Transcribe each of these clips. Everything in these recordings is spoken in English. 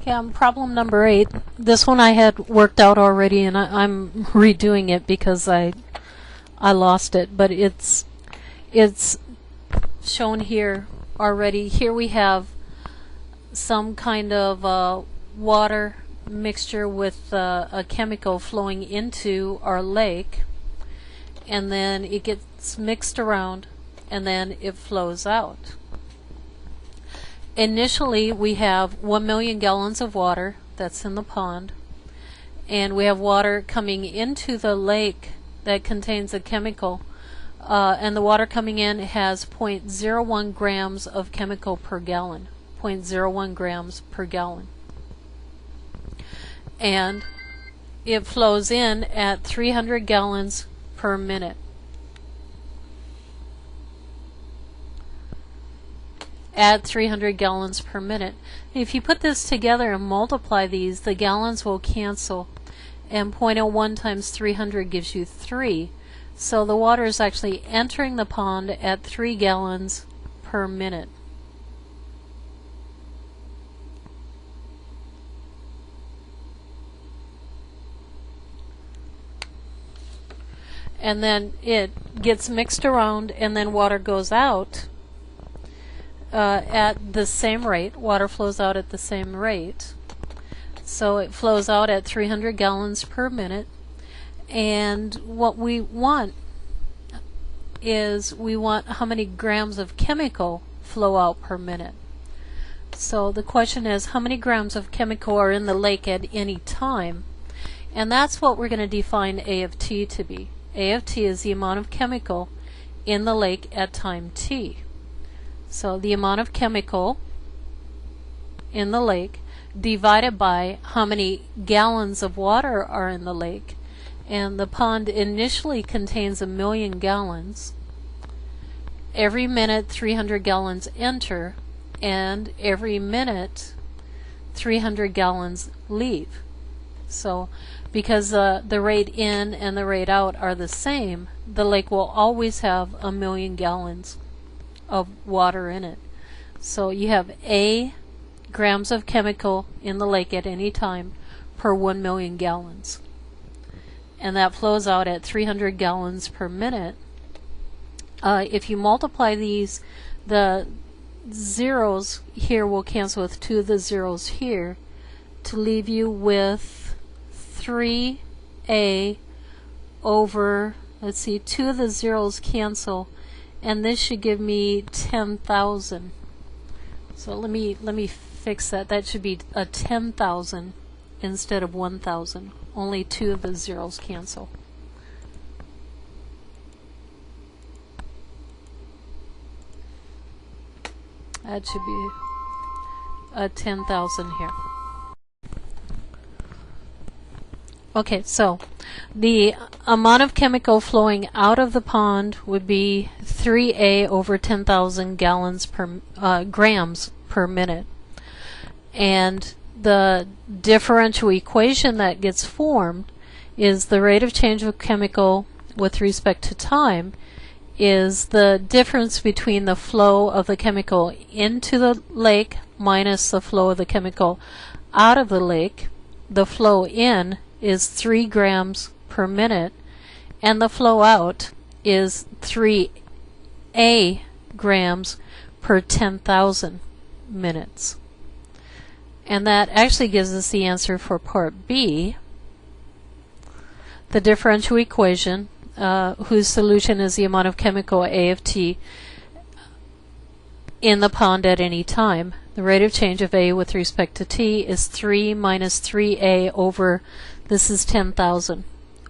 Okay, problem number 8. This one I had worked out already, and I'm redoing it because I lost it. But it's shown here already. Here we have some kind of water mixture with a chemical flowing into our lake, and then it gets mixed around, and then it flows out. Initially, we have 1 million gallons of water that's in the pond, and we have water coming into the lake that contains a chemical, and the water coming in has 0.01 grams of chemical per gallon. 0.01 grams per gallon. And it flows in at 300 gallons per minute. At 300 gallons per minute. If you put this together and multiply these, the gallons will cancel, and 0.01 times 300 gives you 3. So the water is actually entering the pond at 3 gallons per minute. And then it gets mixed around, and then water goes out at the same rate. Water flows out at the same rate. So it flows out at 300 gallons per minute. And what we want is how many grams of chemical flow out per minute. So the question is, how many grams of chemical are in the lake at any time? And that's what we're going to define A of t to be. A of t is the amount of chemical in the lake at time t. So the amount of chemical in the lake divided by how many gallons of water are in the lake. And the pond initially contains 1 million gallons. Every minute 300 gallons enter, and every minute 300 gallons leave. So because the rate in and the rate out are the same, the lake will always have 1 million gallons of water in it. So you have A grams of chemical in the lake at any time per 1 million gallons. And that flows out at 300 gallons per minute. If you multiply these, the zeros here will cancel with 2 of the zeros here to leave you with 3A over, let's see, 2 of the zeros cancel, and this should give me 10,000. So let me fix that. That should be a 10,000 instead of 1,000. Only 2 of the zeros cancel. That should be a 10,000 here. Okay, so the amount of chemical flowing out of the pond would be 3A over 10,000 gallons per grams per minute. And the differential equation that gets formed is the rate of change of chemical with respect to time is the difference between the flow of the chemical into the lake minus the flow of the chemical out of the lake. The flow in is 3 grams per minute, and the flow out is 3A grams per 10,000 minutes. And that actually gives us the answer for part B. The differential equation, whose solution is the amount of chemical A of t in the pond at any time. The rate of change of A with respect to t is 3 minus 3A over, this is 10,000,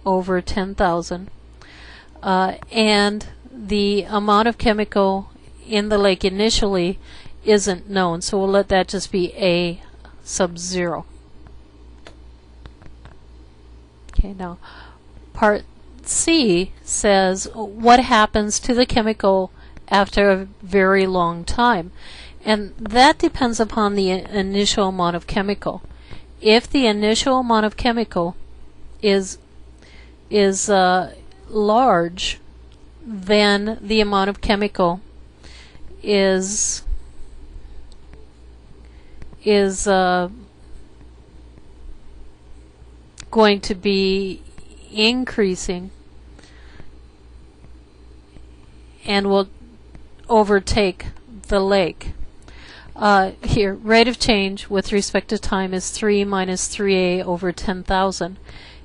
over 10,000. And the amount of chemical in the lake initially isn't known, so we'll let that just be A sub 0. Okay, now part C says what happens to the chemical after a very long time, and that depends upon the initial amount of chemical. If the initial amount of chemical is large, then the amount of chemical is going to be increasing and will overtake the lake. Here, rate of change with respect to time is 3 minus 3a over 10,000.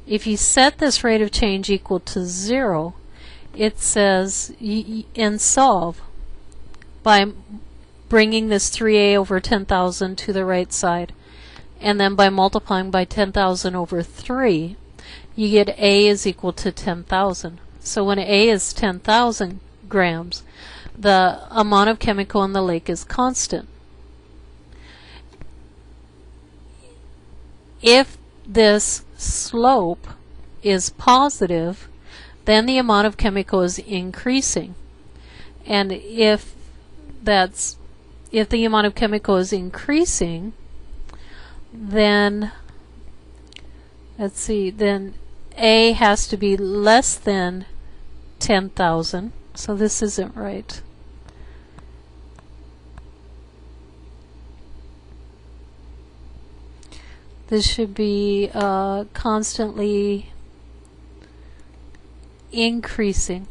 If you set this rate of change equal to 0, it says, and solve by bringing this 3a over 10,000 to the right side, and then by multiplying by 10,000 over 3, you get a is equal to 10,000. So when a is 10,000 grams, the amount of chemical in the lake is constant. If this slope is positive, then the amount of chemical is increasing. And if the amount of chemical is increasing, then then A has to be less than 10,000. So this isn't right. This should be constantly increasing.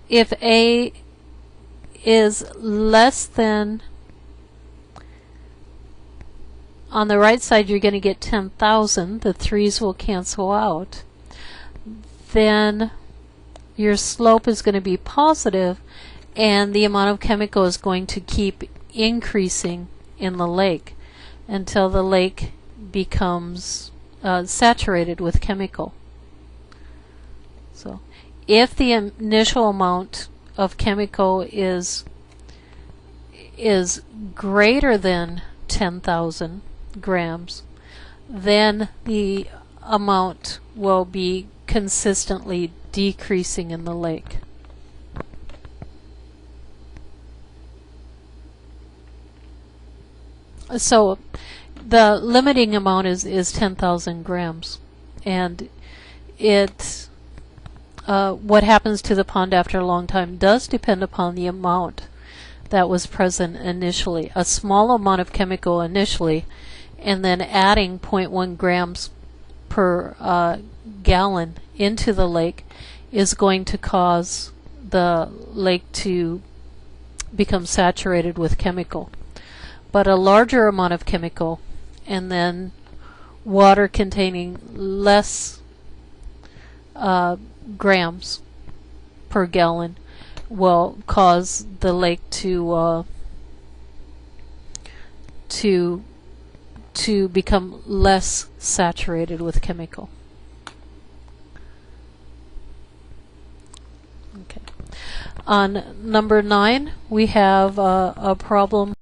If A is less than, on the right side you're going to get 10,000, the 3's will cancel out, then your slope is going to be positive and the amount of chemical is going to keep increasing in the lake until the lake becomes saturated with chemical. So if the initial amount of chemical is greater than 10,000 grams, then the amount will be consistently decreasing in the lake. So the limiting amount is 10,000 grams, and what happens to the pond after a long time does depend upon the amount that was present initially. A small amount of chemical initially, and then adding 0.1 grams per gallon into the lake is going to cause the lake to become saturated with chemical. But a larger amount of chemical and then water containing less grams per gallon will cause the lake to become less saturated with chemical. Okay. On number 9, we have a problem